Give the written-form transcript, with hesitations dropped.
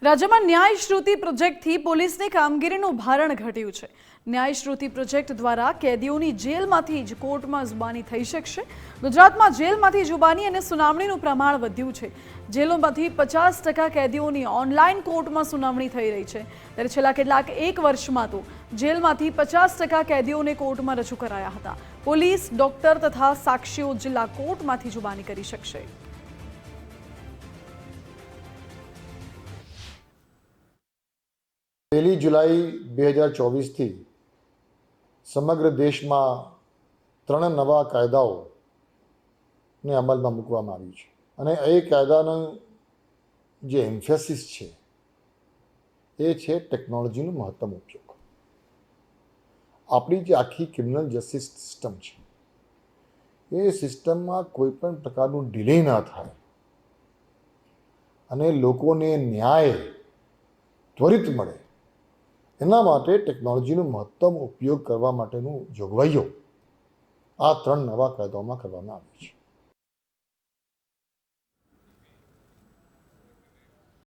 રાજ્યમાં ન્યાય શ્રુતિ પ્રોજેક્ટથી પોલીસની કામગીરીનું ભારણ ઘટ્યું છે। ન્યાય શ્રુતિ પ્રોજેક્ટ દ્વારા કેદીઓની જેલમાંથી જ કોર્ટમાં જુબાની થઈ શકશે। ગુજરાતમાં જેલમાંથી જુબાની અને સુનાવણીનું પ્રમાણ વધ્યું છે। જેલોમાંથી 50% કેદીઓની ઓનલાઈન કોર્ટમાં સુનાવણી થઈ રહી છે, ત્યારે છેલ્લા કેટલાક એક વર્ષમાં તો જેલમાંથી 50% કેદીઓને કોર્ટમાં રજૂ કરાયા હતા। પોલીસ, ડોક્ટર તથા સાક્ષીઓ જિલ્લા કોર્ટમાંથી જુબાની કરી શકશે। 1 જુલાઈ 2024થી સમગ્ર દેશમાં 3 નવા કાયદાઓને અમલમાં મૂકવામાં આવ્યું છે અને એ કાયદાનું જે એમ્ફેસિસ છે એ છે ટેકનોલોજીનો મહત્તમ ઉપયોગ। આપણી જે આખી ક્રિમિનલ જસ્ટિસ સિસ્ટમ છે એ સિસ્ટમમાં કોઈ પણ પ્રકારનું ડિલે ના થાય અને લોકોને ન્યાય ત્વરિત મળે એના માટે ટેકનોલોજીનો મહત્તમ ઉપયોગ કરવા માટેનું જોગવાઈઓ આ 3 નવા કાયદાઓમાં કરવામાં આવી છે।